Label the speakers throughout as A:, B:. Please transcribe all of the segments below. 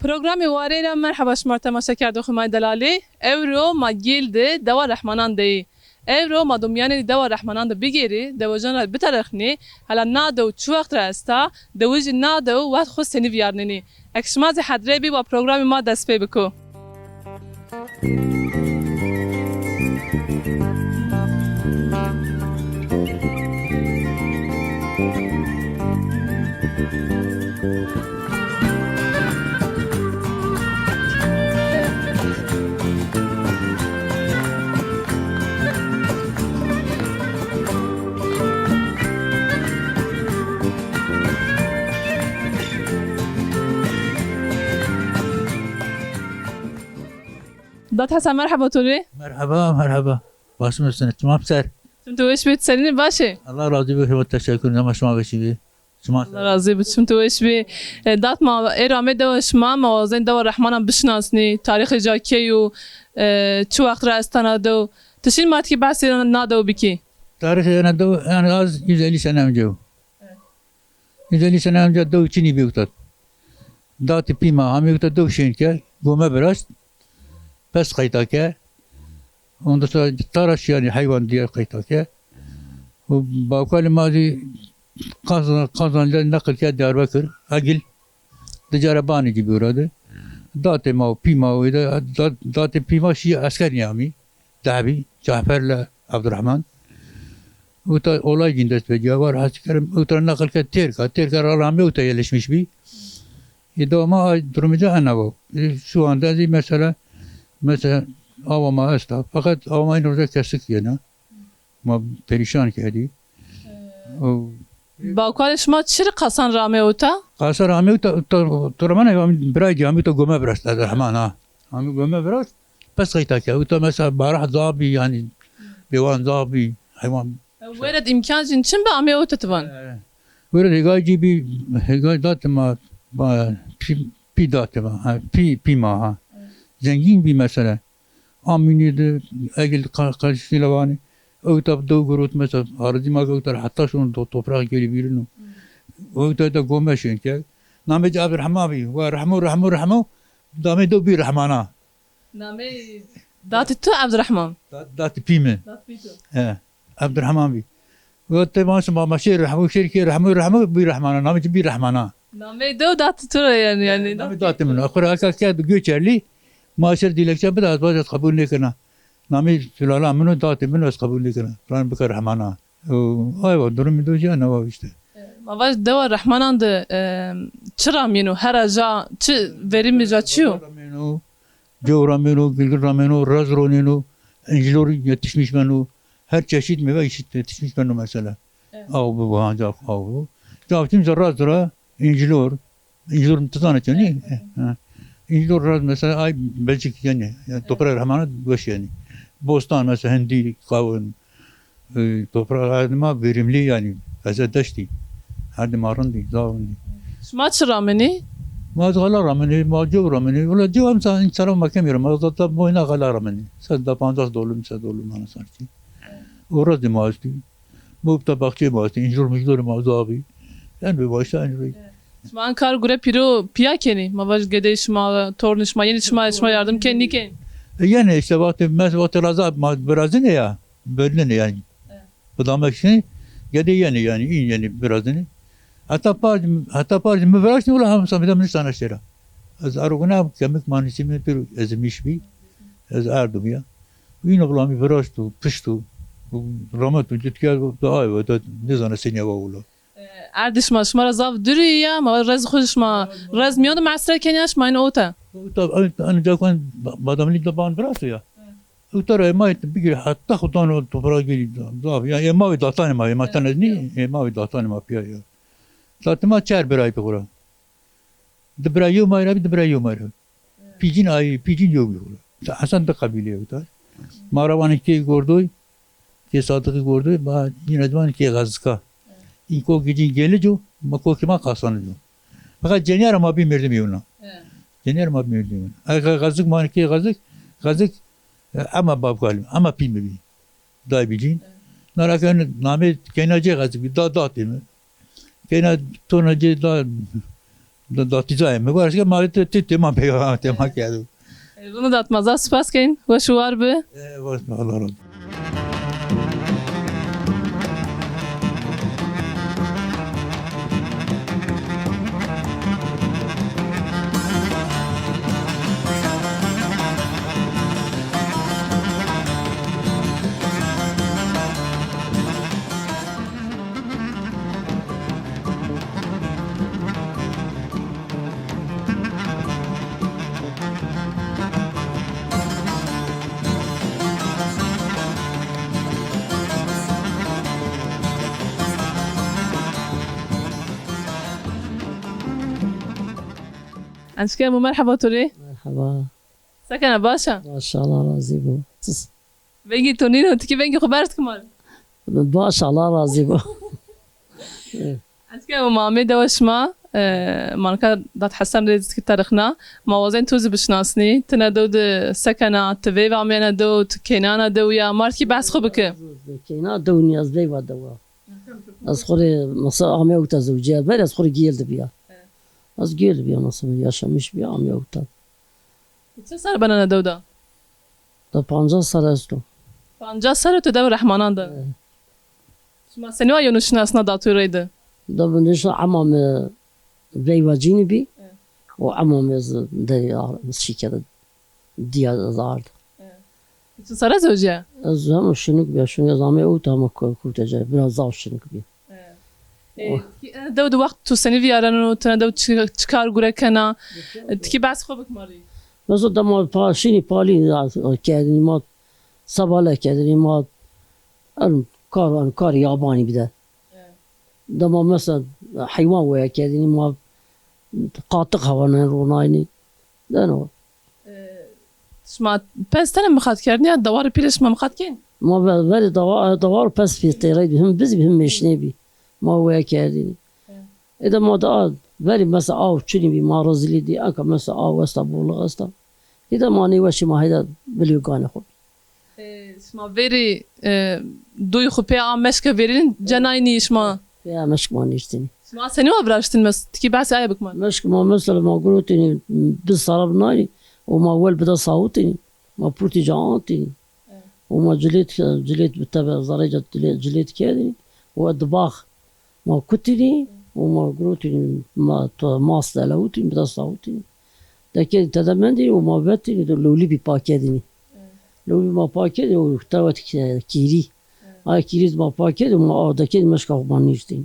A: برنامج وارينا مرحبا شمار تماشا كردو خماي دلالي اورو ما جيلد دوا رحمانان دي اورو ما دمياني دوا رحمانان دي بيجيري دوا جانا بترخني هلا نادو شو وقت راستا دوجي نادو وقت خو سني فيارنيني اكشمازي حدريبي و برنامج ما دست پی بکو دات حسن مرحبا توري
B: مرحبا باسم السنة تمام سر
A: انتو ايش بيت سنين باشي
B: الله راضي بك والتشكر نما شما بشي
A: الله راضي بك انتو ايش بي دات ما ايرامي دو شما موازين دو الرحمن بشناسني تاريخ جاكيو شو وقت راستانا دو تشين ماتكي بحثي نادو بكي
B: تاريخ انا دو انا از 150 سنه امجو 150 سنه امجو دو چيني بيوتات دات بيما هم يوتات دو شينكه قومه براش بس قيتاكه ondan sonra taraş yani hayvan diye kaytake bu bakal mazi kazanca nakılke Diyarbakır Agil Dicarabani gibi orada date ma pima oyda date pima şi asker yami Dabi Cafer'le Abdurrahman o da olay gündes ve var askerim o da nakılke terka rağmen o da yerleşmiş bir idama durumca ana bu şu anda mesela avama hasta fakat avama inurda kesik yana ma perişan kedi
A: باوكال شما تشري قصان رامي اوتا
B: قاصر عمي ترمانه براي عمي تو قومه براست عبد الرحمن ها عمي قومه براست بس قيتك اوتا مثلا بارح ضابي يعني بيوان ضابي حيوان
A: ورد امكان جنشن بامي اوتا تبان
B: ورد هيجاجي هيجاج دات ما بي دات ما بي ما ها زنجين بي مثلا اميني de اجل karşıyla vani o tabi doğu grut mesela aracı mağdur hatta şunu toprağa gelip yürünü o da gomeşin ki nameci Abdurrahman abi ve rahmu dame do bir rahmana
A: نامي دات تو عبد الرحمن
B: dat pime he Abdurrahman abi ve temas ma şer rahmu şirki rahmu bir rahmana nameci bir rahmana
A: نامي دو دات تو يعني
B: name dat min akra akak göçerli maaşer dilekçe bir az bazı kabul ne kana nami sülala minu dağıtı minu az kabul ne kana falan bir rahmana ayva durum doja ne var işte
A: ما باش دوا الرحمن عند تشرام ينو هرجا تش verim جاتشيو
B: Cevramenu, Gilgramenu, Razronenu, İncilor yetişmiş menu, her çeşit meyve yetişmiş menu mesela. Av bu ancak av bu. Cavtim Razra, İncilor tutan yani. İncilor raz mesela ay Belçik yani toprağı rahmanı baş yani. Bostan mesela Hindi kavun toprağı adama verimli yani. Azadaşti. Hadi marandi, zavandi.
A: شما تشرامني
B: ما غلا رمني ما جو رمني ولا جو انسان ما كم يرمى ضد بوينا غلا رمني صد $50 مثلا دولار ما صارتي ورد ما استي مو بتبقى ما استي انجور ما زابي يعني بباشا انجور
A: شما انكار غره بيرو بيا كني ما باش قدي شما تورن شما يعني شما yardım kendi ken
B: yani işte vakti razı birazını ya bölünü yani bu da şey gede yani iyi yani birazını hatta parti mübarek ne ola ham samida sana şera az aruguna kemik manisi mi bir ezmiş bir az ardum ya yine bulami verastu piştu rahmet tütker da ay ve da ne zana senya valla
A: اردش ما شما رزاف دوری یا ما رز خودش ما رز میاد معصره کنیش ما این اوتا
B: انا جاكون badamlik da ban bıraktı ya Utar emayet bir hatta kutan o toprağa gelip da ya emavi datan emavi matan ne emavi datan emavi ya zaten ma çer bir ay pe kura de bir ay yok mayra bir de bir ay yok mayra pijin yok Hasan da kabile yok da maravan ki gordoy ki sadık gordoy ba yine zaman ki gazka İko gidin geliyor mako kima kasanıyor fakat cener ama bir merdim yoluna cener ama bir merdim gazık manki gazık ama babgalim ama pilmi da bilin narakan name kenace gazık da değil mi kena tonacı da داتی زای میگویش که مالی تی ما پیام تیما کردو
A: رونو دات مزا سپاس کن و شوار به
B: واس الله رو
A: انشكي مرحبا توري
C: مرحبا
A: سكن باشا
C: ما شاء الله راضي بو
A: بنجي تونين وتكي بنجي خبرت كمان
C: ما شاء الله راضي بو
A: انشكي مامي دوشما مانكا دات حسن ريزت تاريخنا موازين توز بشناسني تنادود سكنة تبي وعمينا دو تكينانا دو يا ماركي بس خبك
C: كينا دو نياز دي ودوا از خوري مصا عمي وتا زوجيات بل از خوري جيل بيا از جيل بيا مصا يا شمش بيا عمي وتا
A: چه سر بنانا دو دا
C: دا 50 سال است
A: 50 سر تو دو رحمانان دا شما سنوا يونشناسنا داتو ريده
C: دا بنش عمام بي واجيني بي وعمام از دي شيكه دي زارد
A: چه سر زوجه
C: از هم شنوك بيا شنو زعما وتا ما كنت جاي بلا زاو شنوك بيا
A: دو وقت تو سنی ویارن و تنها چکار گره کنه تکی بس خوبک ماری
C: مثلا دم پاشینی پالی کردیم ما سواله کردیم ما کار یابانی بده دم مثلا حیوان ویا کردیم ما قاطق هوانه روناینی دنو
A: شما پس تنم مخاط کردنی دوار پیرش ما مخاط کن
C: ما ولی دوار پس فی تیرید هم بهم مشنی بی ما ویا کردیم اذا ما دا ولی مثلا آو چنی بی ما رزلی دی اکا مثلا آو استا بولغ استا اذا ما نیوشی ما هیدا بلیوگان خود
A: شما وری دوی خو پی آمش که ورین جناینی شما
C: فيها مشك ما نشتني
A: شما سنی و براشتن مس تکی بس آیا بکمان
C: مشك ما مثلا ما قلتني بالصرف ناري وما ول بدا صوتني ما بورتي جانتني وما جليت بالتبع زريجة جليت كذي والطباخ ما كتني وما قلتني ما ماس لوتني بدا صوتني لكن تدمندي وما بتني لولي بباكدني لولي ما باكد وتوت كيري هاي كيريز ما باكد وما أردكين مشك ما نشتني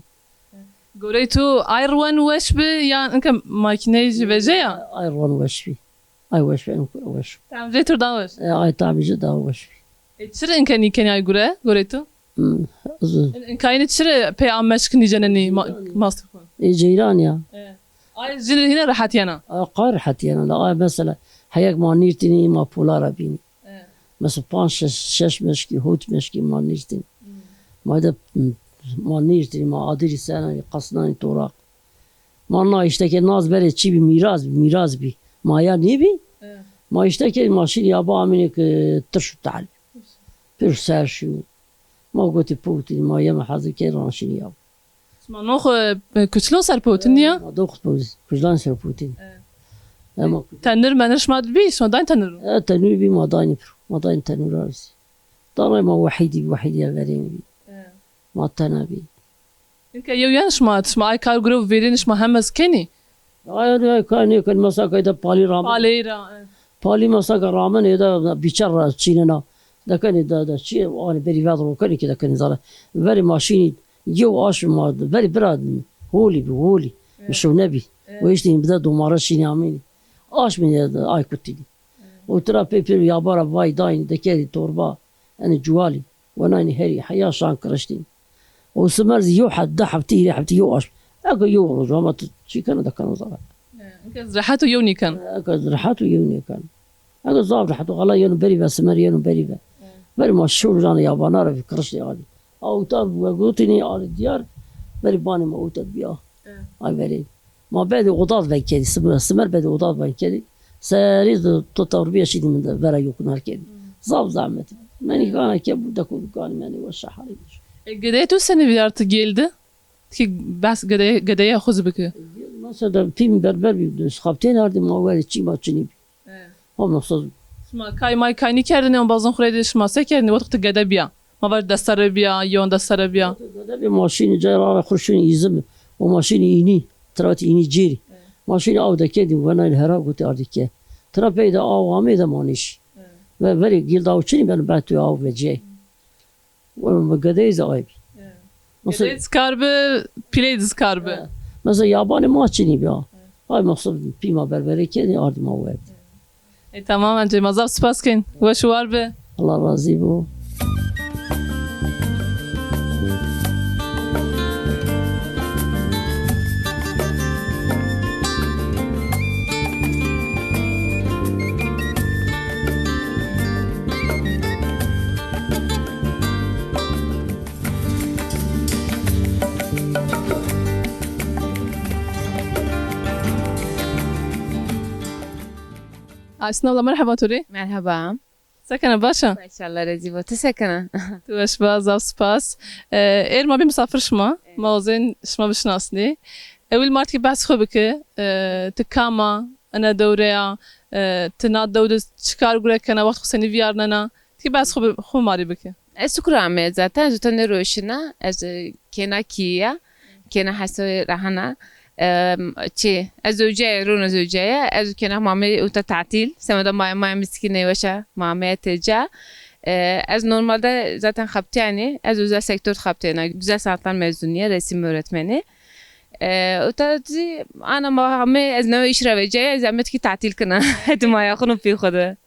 A: گوری تو ایروان وش به یا انکه ماکینه وجهه
C: ايرون وشبي اي وشبي وش
A: تعمل تر داوش
C: اي تعمل جدا وشبي
A: چرا انکه نیکنی ای گوری تو انکه اینی چرا پی آمش کنی جننی ماستر کن
C: جيران يا
A: ای جنر هنا راحت یانا
C: قارحت يعني لا مثلا حياك ما نيرتني ما بولا ربيني مثلا 5 6 مشكي هوت مشكي ما نيرتني ما ده ما نيرتني ما عادري سنة قصناني توراق ما ناشتكي الناس بري تشي بميراث بي ما يا نيبي ما يشتكي ماشين يابا منك ترشو تعال بير سارشو ما قلت بوتي ما يما حظي كي رانشين يابا
A: شما نوخ کچلو سر پوتنیا
C: ما دوخت بوز كجلان سر بوتين اما
A: تنر منش ما بی شما داین تنر
C: تنوي بي ما داين ما داين تنور راسي طالما ما وحيدي يا غريني بي ما تنابي
A: انکه یو یانش ما ای کار گرو ویرینش ما همز کنی
C: آیا كان مساك إذا بالي رام
A: پالیرا
C: بالي مساك رامن إذا بيشر تشيننا ده كان ده شيء أنا بري فاضل كان كده كان زاره بري ماشيني جو آش ما بري براد هولي مش نبي ويشتين بدأ دومارة شيني عميني آش من آي كتيني وترى بيبر يابارا باي داين ده كده توربا أنا جوالي وناني هري حياة شان كرشتين وسمرز يو حد حبتي يو آش أكو يو رجوا ما شي كان ده كان زاره
A: انکه زرحت و یونی کن
C: أكو رحاتو يوني كان أكو زاب رحاتو غلا يونو بري بس مر يونو بري بس بري ما شو جانا يابانا رفي كرشتي عادي أو تاب وقوتني على الديار بري باني ما أوتد بيا هاي بري ما بعد غضاض باي كذي سمر بعد غضاض باي كذي سريد تطور شيء من برا يكون هالكذي زاب زعمتي ماني كان كيف دكون كان ماني وش حالي
A: گده تو سنی بیارت گلده که بس گده خوز بکه
C: Mesela film berber bir skapten ardı mağara çi maçını. Ama nasıl
A: شما کای مای کای نکردن اون بازن خورده شما سه کردن وقت گده بیا ما بر دستار بیا یا دستار بیا
C: bir maşini cayra kurşun izim o maşini ini trat ini ciri. Maşini avda kedi ve nail hera guti ardı ki. Trapeyde avame de maniş. Ve veri gilda uçini ben betü av ve cey. Ve gadeyz ayıp. Nasıl
A: گده سکاربه پیلی سکاربه
C: mesela yabani maçını bir. Ay nasıl pima berberi kedi ardı mağara.
A: tamam önce mazaf spas kın ve şu var be
C: Allah razı bu.
A: Aysın abla merhaba Turi
D: مرحبا
A: سكنه باشا
D: ما شاء الله رزيبو تسكنه
A: تو اش باز سباس ایر ما بیم مسافر شما موزين شما بشناسني اول مرت کی بس خوبه که تکاما انا دوریا تناد دود چکار گره کنه وقت خسنی ویارننا کی بس خوب ماری بکه
D: اسكرامي زاتن زتن روشنا از كنا كيا كنا حسو رهنا چی از زوجه رون زوجه از كنا مامي اوتا تعطيل سمدا ما مسكينه وشا مامي تجا از normalde zaten خبتياني از özel sektör خبتينا güzel sanatlar mezuniye resim öğretmeni وتدي انا ما همي از نوع iş روجه زعمت ki تعطيل كنا هد ما ياخذوا في خده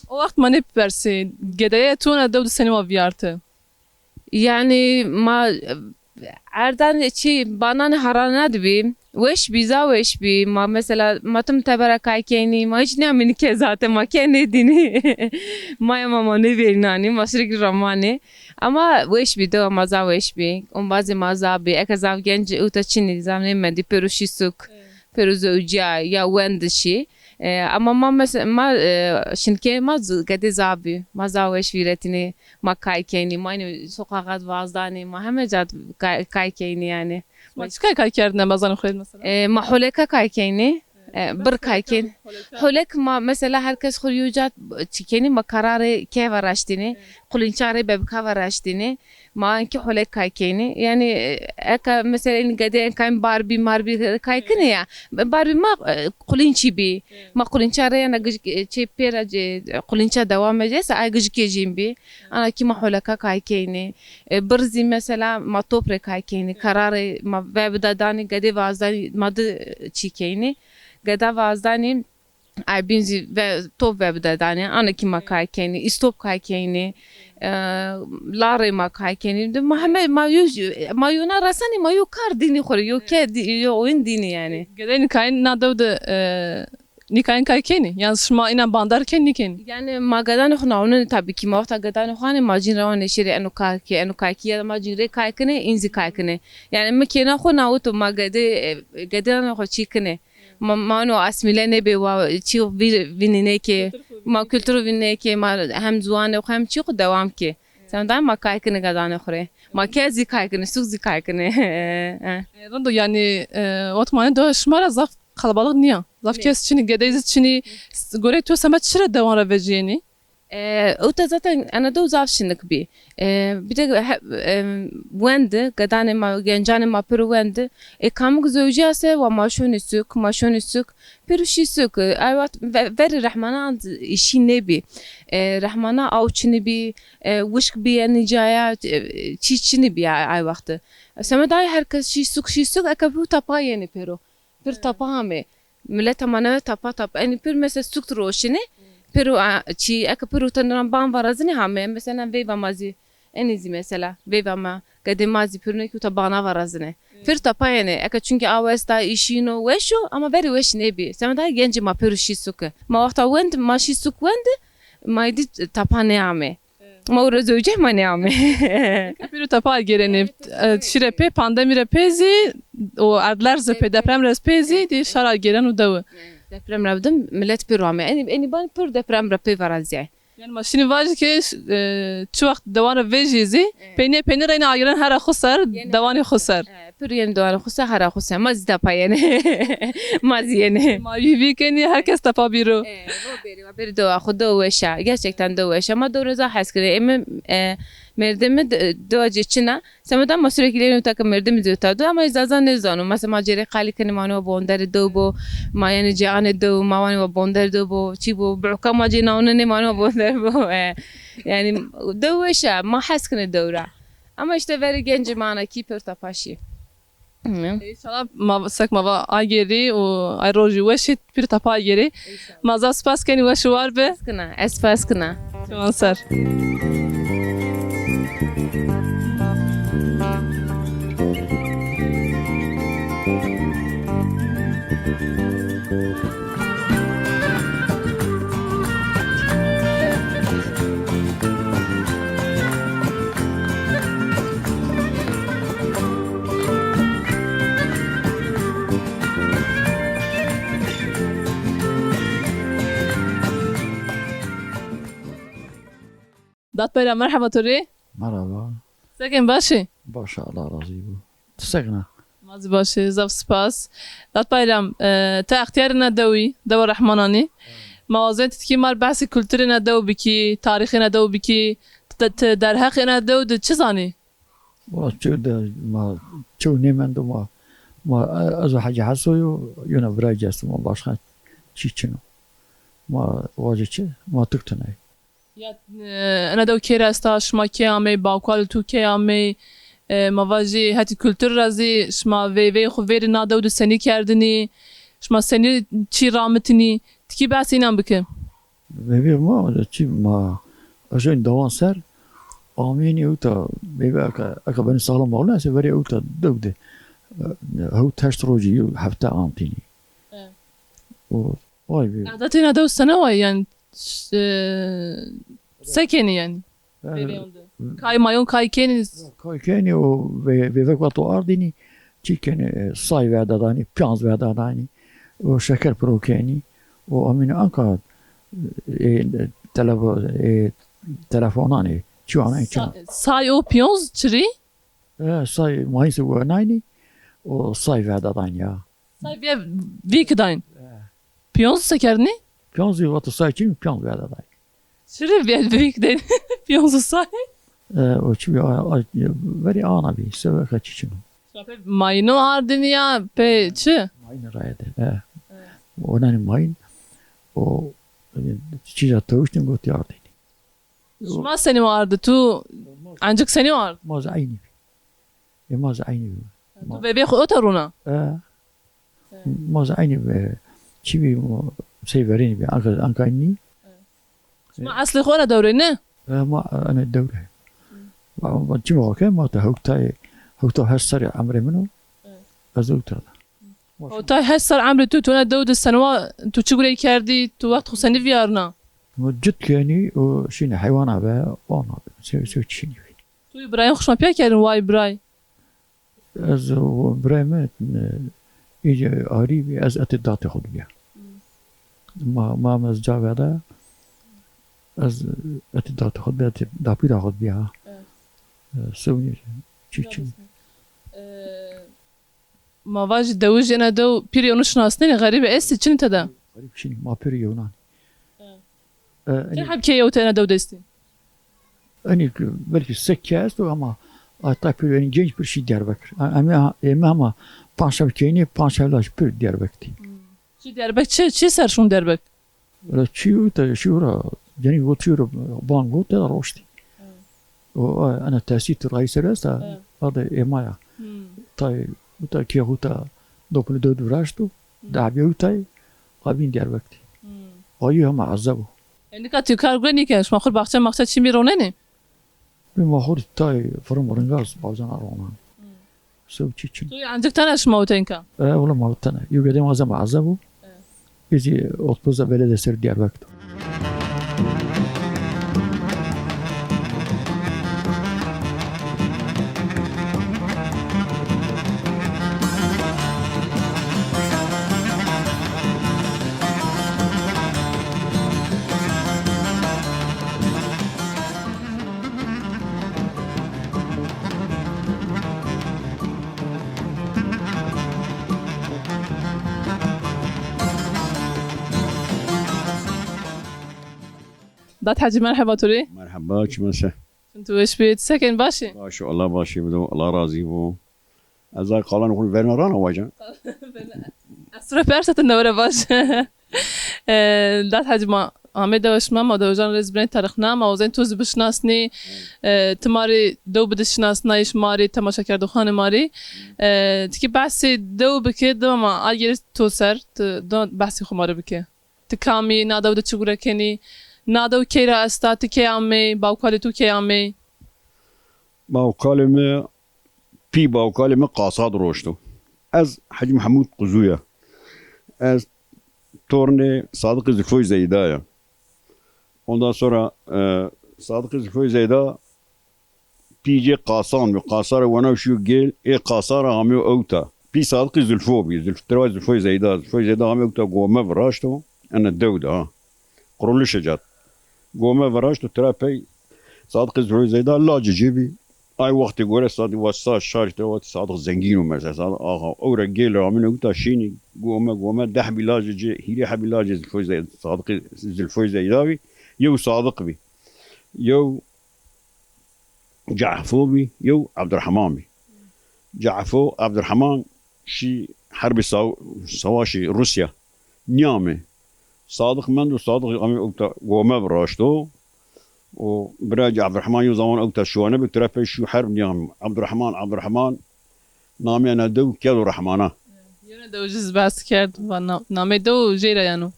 A: o وقت ما نبرسي گدایه تونه دود سینما ویارته
D: يعني ما عردان چی بانان هرانه دبیم وش بیزا وش بی ما مثلا ما تم تبرکای کنی ما هیچ نمی‌دونی که ذات ما کنی دینی ما مامانی بیرنانی ماسریک رمانی اما وش بی دو مازا وش بی اون بعضی مازا بی اکزاو گنج اوتا چینی زمانی مدی پروشی سوک پروزوجیا یا وندشی اما ما مثلا ما شنکه ما قدی زابی ما زاوش ویرتینی ما کای کنی ما اینو سوقات وازدانی ما همه جات کای کنی یعنی
A: ما چیکار کار کردن بازن خورد مثلا
D: ما حولکا کای کنی بر کای کن حولک ما مثلا هر کس خریوجات چیکنی ما قرار که ورشتینی قلنچاره ببکا ورشتینی ما انکی حولک کای کنی یعنی اکا مثلا این قدی انکایم باربی کای کنی یا باربی ما قلنچی بی ما قلنچاره یعنی چی پیرا قلنچا دوام جس ای گج کجیم بی انا کی ما حولکا کای کنی برزی مثلا ما توپر کای کنی قرار ما وبدادانی قدی وازدانی ماد چی کنی قدا وازدانی ای بینزی و توپ وبدادانی انا کی ما کای کنی استوب کای کنی لاره ما کای کنی ما همه ما یونا رسانی ما یو کار دینی خوری یو که یو این دینی یعنی
A: گدای نکاین ندود نکاین کای کنی یعنی شما اینا باندار کنی کنی
D: yani magadan xunawne tabii ki mawta gadan xane majin rawane shiri anu kaki ya majin re kaikne inzi kaikne yani mekena xunaw to magade gadan xo chikne ma no asmilene be wa chi vinine ke ma kültürü vinine ke ma hem zuane hem chi xu devam ke sen ma kaikne gadan xore ma kezi kaikne suzi kaikne
A: رندو yani وقت دو شمارا زاف kalabalık niye? Zaf kes çini gedeyiz çini göre tu samet şire devam edeceğini.
D: اوتا zaten انا دو زاف شنك بي bir de وند قدان ما جنجان ما برو وند كامك زوجياسه وماشون سوق برشي سوق ايوات ver رحمانا işi ne bi رحمانا او çini bi وشك بي نجايا çiçini bi ay vakti سمداي herkes şi سوق akabu tapa yeni pero bir tapa mı millet amana tapa yani bir mesela suk roşini pero çi aka pero tanran ban varazını hame mesela veva mazi enizi mesela veva ma kademazi pero ki tabana varazını bir tapa yani aka çünkü avesta işino weşo ama veri weş ne bi semda genci ma pero şi suk ma vakta wend ma şi suk wend ma idi tapa ne ame ma urazöce ma ne ame
A: Bir tapa geleni şirepe pandemi repezi o adlar zepe deprem repezi di şara gelen o dağı.
D: deprem rabdım millet bir rame eni ban pür deprem rapi varazya
A: Yani maşini var ki şu vakit devanı vecizi peynir aynı ayıran her khusar devanı khusar.
D: Püryen doğan xusa hara xusa maz da payene. Maz yene.
A: Mavi weekend herkes tapa biro.
D: Bir doğa xuda veşa. Gerçekten doğa veşa. Ama doğru za haskire. Emme merdemi doğacı çina. Semadan sürekli takım merdemi diyordu ama izazan ne zanım. Mesela macere kali kani manu bondar dobo. Ma yani ciane do ma manu bondar dobo. Çibo bırakma macina onu ne manu bondar bo. Yani doğa veşa. Ma haskine doğra. Ama işte veri genci mana ki pörtapaşi.
A: İnşallah mavsak mava ageri o ayroji weşit bir tapa ageri. Maza spas keni weş var be.
D: Skına, esfas kına.
A: Şansar. Dat bayram merhaba tori.
E: مرحبا
A: Sekin başı.
E: باشه الله راضی بود تسقنا
A: Mazi başı zav spas. Dat bayram ta ihtiyarına dawi dawa rahmanani. Mawazin titki mar bahsi kültürüne daw biki, tarihine daw biki, derhaqine daw de çizani.
E: والله شو ده ما شو نيمان دو ما ازو حاجه حسوي يونا براجس ما باشخان شي شنو ما واجه شي ما تقتنعي
A: Ya ana daw kera sta şma kıyame bakal tu kıyame mavaji hati kültür razi şma ve xu veri na daw de seni kerdini şma seni çi rahmetini tiki bahsinan bikim.
E: بيبي ما شي ما اجين دوان سر اميني اوتا بيبي اكا بني سالم والله سفري اوتا دوده هو تشتروجي حفتا انتيني واي بي
A: Adatina daw sana var yani sekeni yani. Kay mayon kay keni
E: كاي كاني وبيفك وطو ارديني تشي كان صاي بعد داني بيانز بعد داني وشكر برو كاني وامين انكا تلفوناني شو انا كان
A: say o piyons çiri
E: صاي ما يسوى نايني وصاي بعد داني
A: say bir vikdayn. Piyons sekerini
E: بيانز وطو صاي كين بيانز بعد داني
A: çiri bir vikdayn. Piyonsu say.
E: وشو بري انا بي سوى كاتشينو
A: Mayno ardini ya pe çi.
E: ماين رايده وناني ماين و تشيجا توشتن قلت يارديني
A: Şma seni vardı tu ancak seni vardı.
E: ماز عيني بي ماز عيني بي
A: Tu bebe otaruna.
E: ماز عيني بي تشيبي سيفريني بي انكا اني
A: Şma asli xora dövrü ne?
E: ما انا الدوله جيبوا كان ما هوكتا هالسري عمري منه ازوكتا
A: O tay her sar amri tu ne davud senwa tu çigure kerdi tu vakt xu seni viyarna.
E: جد كاني وشيني حيوانة بها وانا سوي تشيني فيه
A: Tu İbrahim xuşma piya kerin vay İbrahim.
E: از بريمات يجي قريبي از اتداتي خد بيها ما مزجا هذا از اتداتي خد بيها دابيرا خد بيها سوني تشي
A: Mavaji davuj ena dav piri onu şnasneni garibe esti çini tada.
E: قريب شيني ما بيري يونان
A: Ki hab ke yevte ena dav desti.
E: اني بلكي سكاست اما طيب اني جنج برشي دياربكر اما بانشا كيني بانشا لاش بير دياربكتي
A: Çi derbek çi ser şun derbek.
E: شيو تا شورا جاني وتشورا بانغو تا روشتي وانا تاسيت رئيس راسا هذا ايمايا طيب وتا كي هوتا دوبل دو دراشتو دعبيو تاي قابين دياربكتي ايوه ما عذبو
A: Yani ka tu kargweni ke şma xur bahçe maqsad çi mirone ne?
E: بما خور تاي فرم رنغاز بازان رومان سو تشيتشن
A: Tu ancak tane şma utenka.
E: والله ما وتنا يوجد ما زعما عذبو يجي اوتبوزا بلد سر دياربكتو
A: دات حاجي مرحبا توري
F: مرحبا شو مسا
A: انتو ايش بيت سكن باشي
F: ما شاء الله باشي بدو الله راضي بو ازاي قالوا نقول فينا رانا واجا
A: اسرة فرصة النورة باش دات حاجي ما Ahmet Davuşma ma Davuşan rezbren tarixna ma ozen tuz bişnasni تماری دو بدشناس نایش ماری تماشا کرد خانه ماری تکی بحثی دو بکه دو ما آگیر تو سر دو بحثی خماره بکه تکامی نادو ده چگوره کنی نادو کی را استا تکی آمی باوکالی تو کی آمی
F: باوكالم بي باوكالم قاصاد روشتو از حاج محمود قزويا از تورني صادق زلفوي زيدايا ondan sonra Sadık Zülfoy Zeyda PJ Qasan ve Qasar wana şu gel Qasar amı outa pi Sadık Zülfoy Zülfoy Zeyda amı outa gome vraşto ana devda qurulu şecat gome vraşto trapey Sadık Zülfoy Zeyda lacı cebi ay vakti göre Sadık vasa şarjte vat Sadık zengin mesela Sadık aha ora gel amı outa şini gome dahbi lacı hili habi lacı Zülfoy Zeyda Sadık Zülfoy Zeydavi يو صادق بي يو جعفو بي يو عبد الرحمن بي جعفو عبد الرحمن شي حرب سواشي روسيا نيامي صادق مندو صادق قوما براشتو وبراج عبد الرحمن يو زمان اوتا شوانه بترافي شو حرب نيامي عبد الرحمن نامي انا دو كيلو رحمانه
A: یونه دو جز بحث کرد و نامه دو جیره یانو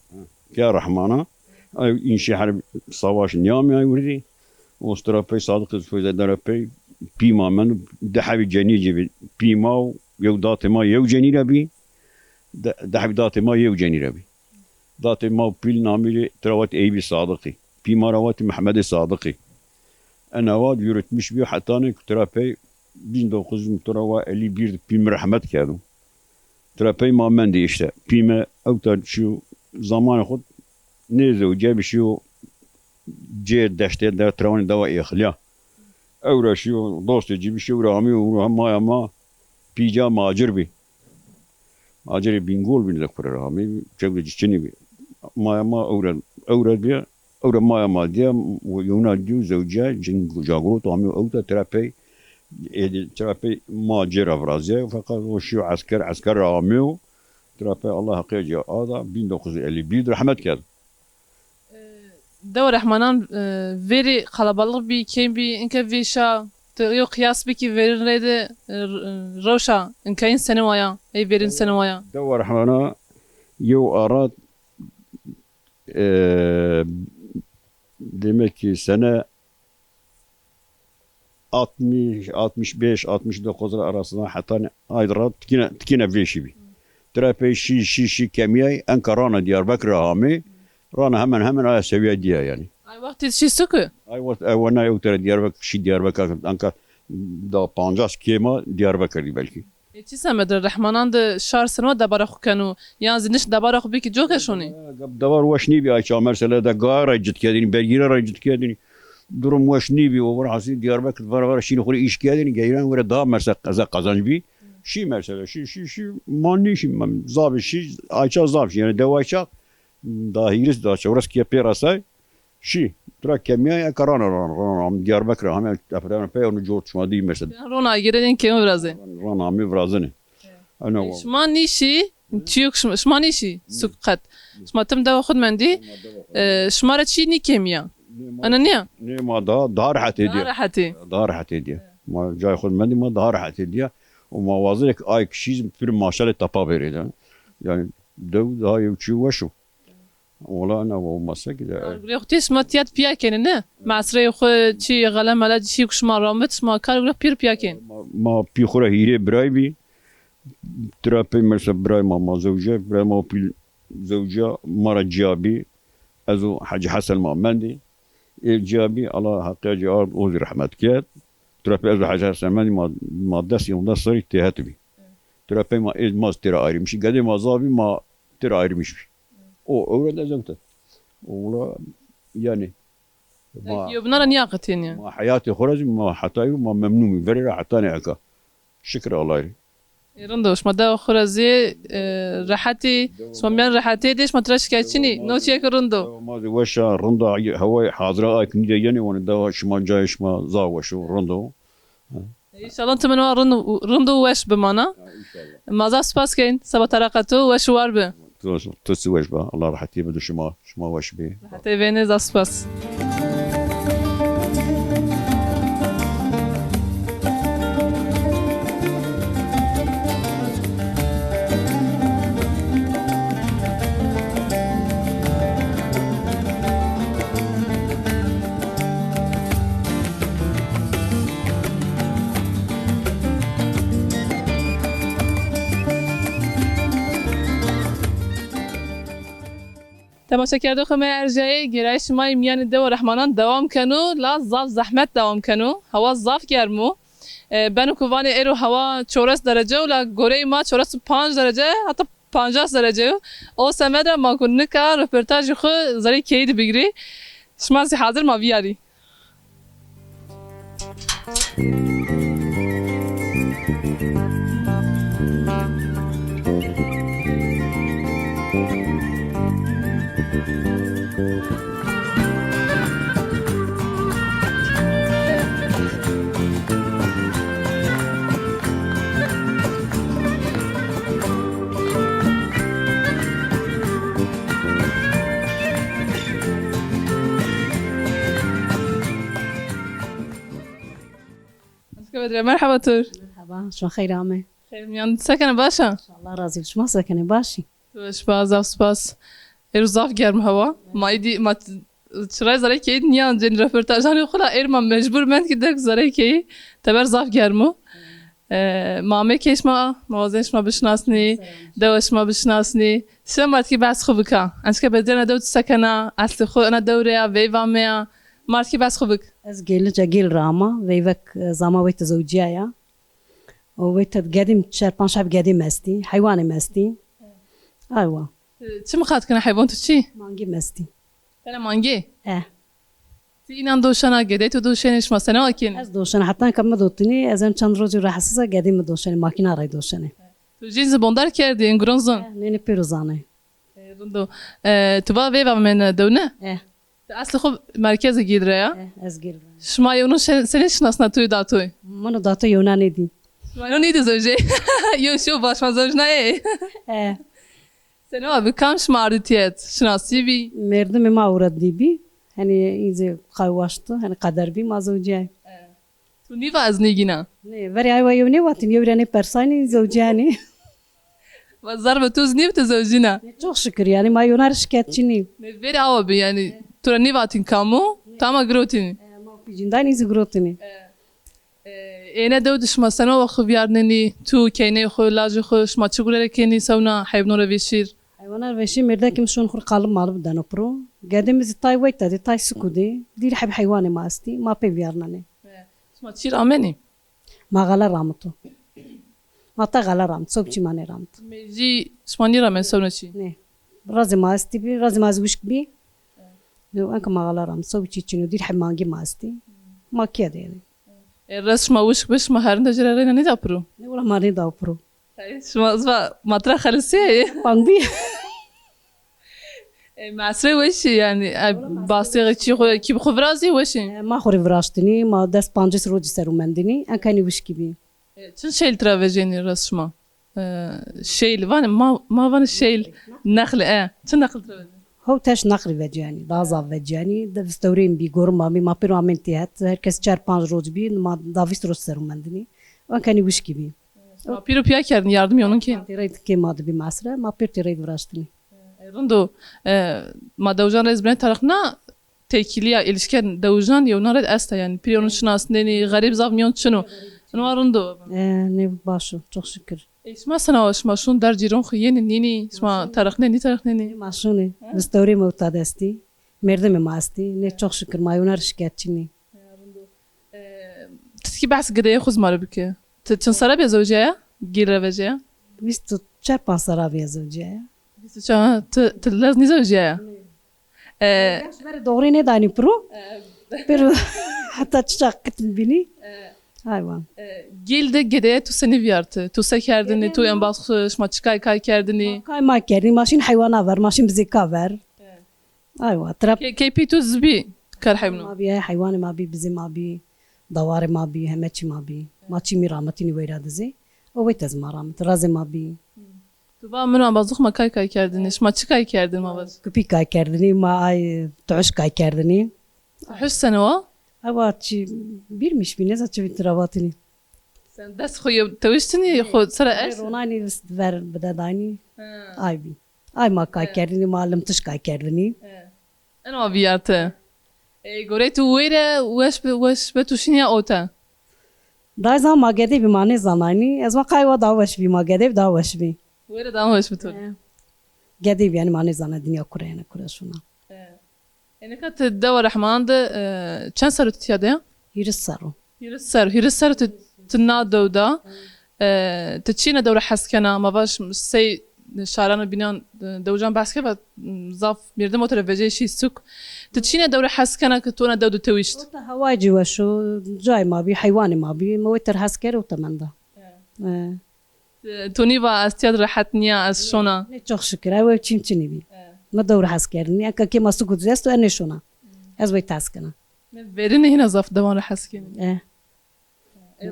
F: كيا رحمانه İnşi harbi savaş niyami ay vurdi. O strapey Sadık Zülfoy darapey pima men dahabi ceni gibi pima yev datema yev ceni rabi dahabi datema yev ceni rabi datema pil namili travat eybi Sadık'ı pima ravat Mehmed Sadık'ı ana vad yürütmüş bir hatanı trapey 1951 pim rahmet kâdu trapey mamendi işte pime avtar şu zamanı khud نيزو جاب شو جي دشتي دا ترون دوا إخليا أورا شو دوست جيب شو رامي وما ما بيجا ماجر بي ماجر بينقول بين ذكر رامي شغل جشني بي ما أورا بيا أورا ما ديا ويونا ديو زوجة جنجو جاغرو طامي أوتا ترابي ماجر أفرازيا فقط وشو عسكر رامي ترابي الله قيجا هذا 1951 رحمت كذا
A: دو رحمانان veri kalabalık bir kim bir inke vişa yok kıyas bir ki verin rede roşa inkayın sene vaya ey verin sene vaya
F: دو رحمانا يو أراد demek ki sene 60 65 69 arasında hatta aydıra tikine veşi bir trape şi kemiyay Ankara'na Diyarbakır hami رانا همن على سوية ديا يعني.
A: أي وقت شيء سكو.
F: أي وقت وانا يوتر دياربكر أنك دا 50 كيما دياربكر دي بلكي.
A: چی سمت رحمانان ده شهر سنو دبار خو کنو یان زنش دبار خو بی کی جو کشونی.
F: دبار واش نبي أشياء مثلا دا قارة جت كذي برجيرة رجت كذي درم واش نبي وورا حسين دياربكر فرا شيء نخلي إيش كذي جايران ورا دا مثلا قزان بي شيء مثلا شيء ما نيش زاب شيء أشياء زاب يعني دواء داهيرس دا شورس كي بيراساي شي ترى كمية كورونا رام دياربكر هم أفراد بيو نجورت شو دي مثلا
A: رونا يجرين كيم برازين
F: رونا مي برازني أنا
A: شما نيشي تيوك شما نيشي سكت شما تم دوا خد مندي شما رتشي ني كيميا أنا نيا
F: ما دار حتى دي ما جاي خد مندي ما دار حتى دي وما وازنك أي شيء في ماشال تبا بريدا يعني ده يوشي وشو ولا أنا ومسك ده.
A: قولي أختي اسمها تيات بياكين نه معصري خو شيء غلام على شيء كش ما رامت ما كار قولي بير بياكين.
F: ما بيخورة هيري برايبي ترى مثلا براي ما زوجة براي ما بي زوجة مرة جابي أزو حاج حسن ما مندي الجابي الله حقيقة جار أوزي رحمة كات ترى أزو حاج حسن مندي ما دس يوم دس صار تهتبي ترى ما ترى أيري مش قادي ما زابي ما ترى أيري مش o öyle زوجته ولا يعني
A: ما يبنى نياقتين
F: ما حياتي خرج ما حتى ما ممنوع فريرة حتى نعكا شكرا الله
A: رندو شما دا خورزی راحتی شما میان راحتی دیش ما ترش کچینی نو چیه که رندو
F: ما دي وشا رندا هواي حاضرة اكن يعني وانا دا شما جاي شما زا وشو رندو
A: انشالله تمنوا رندو وش بمانا مازا سپاس کن سبا طرقتو وش وار به
F: تسي وش با الله راحتي بدو شما وش بي
A: حتی وینه زا سپاس تماشاگر خو ما ارجعی گرایش ما میان دو رحمانان دوام کنو لا زاف زحمت دوام کنو هوا زاف گرمو بنو کووان ایرو هوا 4 درجه ولا گوره ما 5 درجه حتی 50 درجه او سمد ما کنه که رپورتاج خو زری کید بگیری شما سی حاضر ما بیاری مرحبا تور
G: مرحبا شلون خير عمي؟
A: خير میان سکن باشه
G: ان شاء الله راضي شما ساكنه باشي
A: توش باز سپاس ایرو زاف گرم هوا ما ایدی ما چرای زره که نیان جن رپورتاجانی خلا ایر ما مجبور من که دک زره که تبر زاف گرمو مامه کش ما موازنش ما بشناسنی دوش ما بشناسنی شمارت که بس خوب که انش که بدرنا دو سکنه اصل خو انا دوره ویوامه مارت که بس خوب
G: از جيل راما ويفك زاما ويت زوجيايا ويت قديم شهر 5 شهر قديم مستي حيواني مستي ايوه
A: چه مخاط کنه حیوان تو چی؟
G: مانجي مستي
A: انا مانگی
G: اه
A: اینان دوشنا گده تو دوشنش مثلا اكين
G: از دوشن حتى كم دوتني از چند روز راح اساسا قديم دوشن ماكينه راي دوشن
A: تو جنس بوندار کردی این گرونزون
G: نيني بيروزانه
A: رندو تو با ویوا من دونه
G: اه
A: اصل خب مرکز گیدره یا
G: از جيل
A: شما یونو سنی شناسنا توی داتوی
G: منو داتو يوناني دي
A: شما یونو نیدی زوجه یو شو باش ما زوج نه
G: اه
A: سنو abi kam şmardiyet şnasi bi
G: مردم ما اورد دي بي يعني اذا قواشتو يعني قدر بي ما زوجي
A: tu niva az nigina
G: ني فري ايوه يوني واتن يوراني برساني زوجاني
A: ve zarbe tuz niv te zojina
G: çok şükür yani ma yonar şikayetçiyim.
A: ne veri abi yani tura nivatin kamu tama grotin
G: Pijindan izi grotini.
A: ene de dişma sana ve xvyarneni tu kene xo laj xo şma çugulere keni savna hayvanora veşir
G: Hayvanlar veşi mirda kim şun khur qalım malı بدانو pro. Gadimiz tay wayta di tay sukudi. Dir hab hayvani ma asti ma pe vyarnani.
A: şma çir ameni
G: Ma gala ramtu. Ma ta gala ramt sobçi mane ramt.
A: meji şma nira men savna çi
G: Ne. Razı ma asti bi razı ma zguş bi. No anka ma gala ramt sobçi çinu dir hab mangi ma asti. Ma kiya de.
A: ras şma uş biş ma herinde jerere ne da pro
G: Ne wala ma ne da pro.
A: şma zva matra khalsi
G: Pang bi.
A: معسري وشي يعني باصيغ كي بخبرازي وشي
G: Ma khori vrashtini ma des panjes roji serumendini ankani wishki bi.
A: تشن شيل ترافيجيني رسمة شيل ما فان شيل نخل تشن نخل ترافيجيني
G: هو تاش نقري وجاني دازا وجاني دستورين بي غورما بي ما بيرو امنتيات herkes 4-5 روز بي ما دافيس روز serumendini ankani wishki bi.
A: بيرو بيا كردن yardım yonun ki
G: Tirayt ke mad bi masra ma pir tirayt vrashtini.
A: رندو ما دوجان رزبن تارخنا تكيليا ilişken دوجان يونار استا يعني بيرون شناسني غريب زاف ميون شنو انا رندو
G: Ne başu çok şükür.
A: اسمع سنا اسمع شون در جيرون خيين نيني اسمع تارخنا ني تارخنا ني
G: Maşuni destori mevta desti. Merdeme masti ne çok şükür mayunar şikayetçini.
A: تسكي بحث قد ياخذ مال بك تنصرى بزوجها جيل رفجها
G: Biz tu 4-5 sara bi zawjiya.
A: تلازني زوجها
G: Ver doğru ne dani pro. Pero hatta çakıt bini. Hayvan.
A: Gilde gedeye tu seni viyartı. Tu sekerdini, tu en bas şma çıkay kay kerdini.
G: Kay ma kerdini maşin hayvana ver, maşin bizi ka ver. Hayvan. Trap
A: Keypi tu zbi kar hayvanu.
G: ma bi hayvan ma bi bizi ma bi davar ma bi hemeçi ma bi. Maçi mi rahmetini veyra dizi. O veytez ma rahmet. Razı ma bi.
A: Tu ba minu bazuk ma kay kay kerdini. Şma çıkay kerdin ma bas.
G: Küpi kay kerdini ma ay tuş kay kerdini.
A: Hüssen o.
G: Hava çi birmiş bir ne zaçı bir travatini.
A: Sen dest xoyu teviştini xo sıra es.
G: Ronani ver bedadani. Ay bi. Ay ma kay kerdini malum tuş kay kerdini.
A: Ana viyartı. Gore tu vere weş be tu şinya ota.
G: Da zaman ma gede bir mane zanani. Ez ma kayva davaş bir ma gede davaş bir.
A: Vere daha hoş bitur.
G: Gede bir yani mane zana dünya kurayana kurasuna.
A: Yani kat deva rahman da çen sarı tiyade ya?
G: Yürüs saru.
A: Hiris sarı tına dövda. Tçine devre haskana ma baş sey şarana binan devcan baske ve zaf mirde motor vece şey suk. Tçine devre haskana ketuna devdu tevişt.
G: هواي جوا شو جاي ما بي حيوان ما بي موتر هاسكر وتمندا
A: توني با استياد راحت نيا از شونا.
G: ne çok şükür ay çim çini bi ma doğru hasker ni aka ki masu kut zesto ene şuna az vay taskana
A: Verin hina zaf devan haskini.
G: eh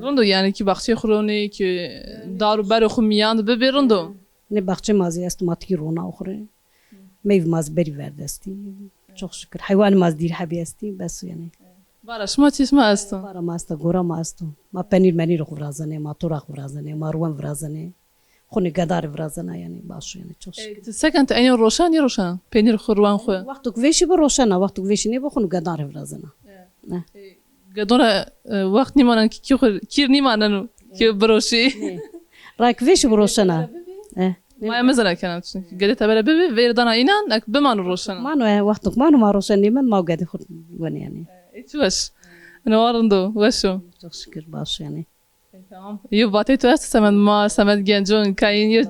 A: Rondo yani ki bahçe xroni ki daru ber xumiyan be rondo.
G: ne bahçe mazi astomatik rona oxre meyve maz beri verdesti çok şükür hayvan maz dir habi esti bas yani
A: Baraş ma çisma asto.
G: para masta gora masto ma penir menir xvrazane ma torak xvrazane ma ruan vrazane خوني قدار فرازنا يعني باش يعني تشوش
A: سكنت أي روشان يروشان بينير خروان خو.
G: وقتو كفيشي بروشنا وقتو كفيشي ني بخونو قدار فرازنا
A: قدورة وقت نيمان كير نيمان كي بروشي.
G: راك فيش بروشنا
A: ما مثلا كانت قدرت أبلا ببي ويردنا إينان لك بمان روشان.
G: ما نو وقتك ما نو ما روشني من ما قاعد يخد وين يعني
A: إيش أنا وارندو وشو.
G: تشكر باش يعني
A: Tamam. İyi batı tu سمد ما سمد gençon kayın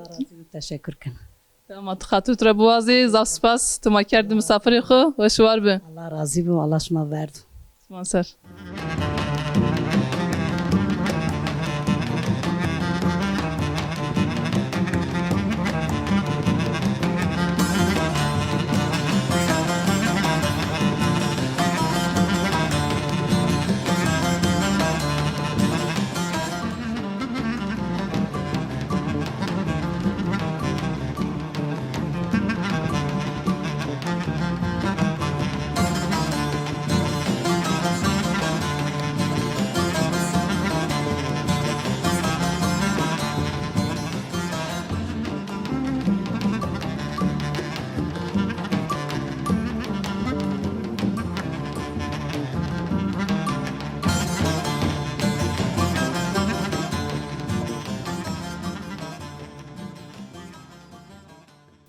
G: تشكر كنا
A: tamam tıkatı tura boğazı zaf spas tuma kerdi misafiri xo ve şu var be.
G: الله راضي بي والله شما verdi
A: Sponsor.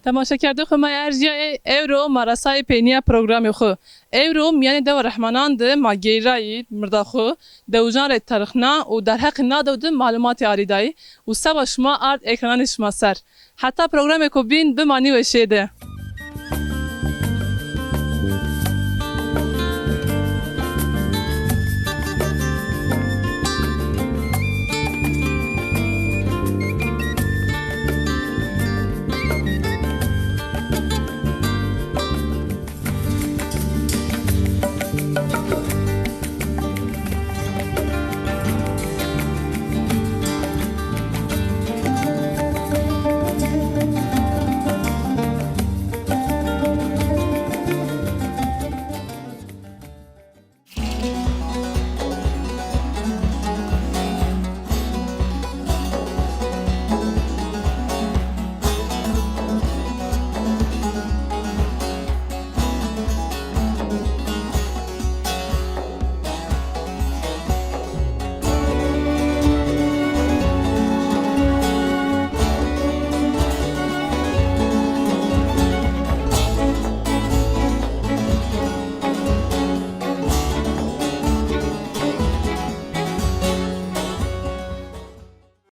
A: تماشاگر خو ما ارجیا اورو مراسای پینیا پروگرام خو اورو میان دو رحمانان ده ما گیرایی مردا خو دوجان ر تاریخنا و در حق نادود معلومات آریدایی و سبا شما ارد اکران شما سر حتی پروگرام کو بین بمانی و شیده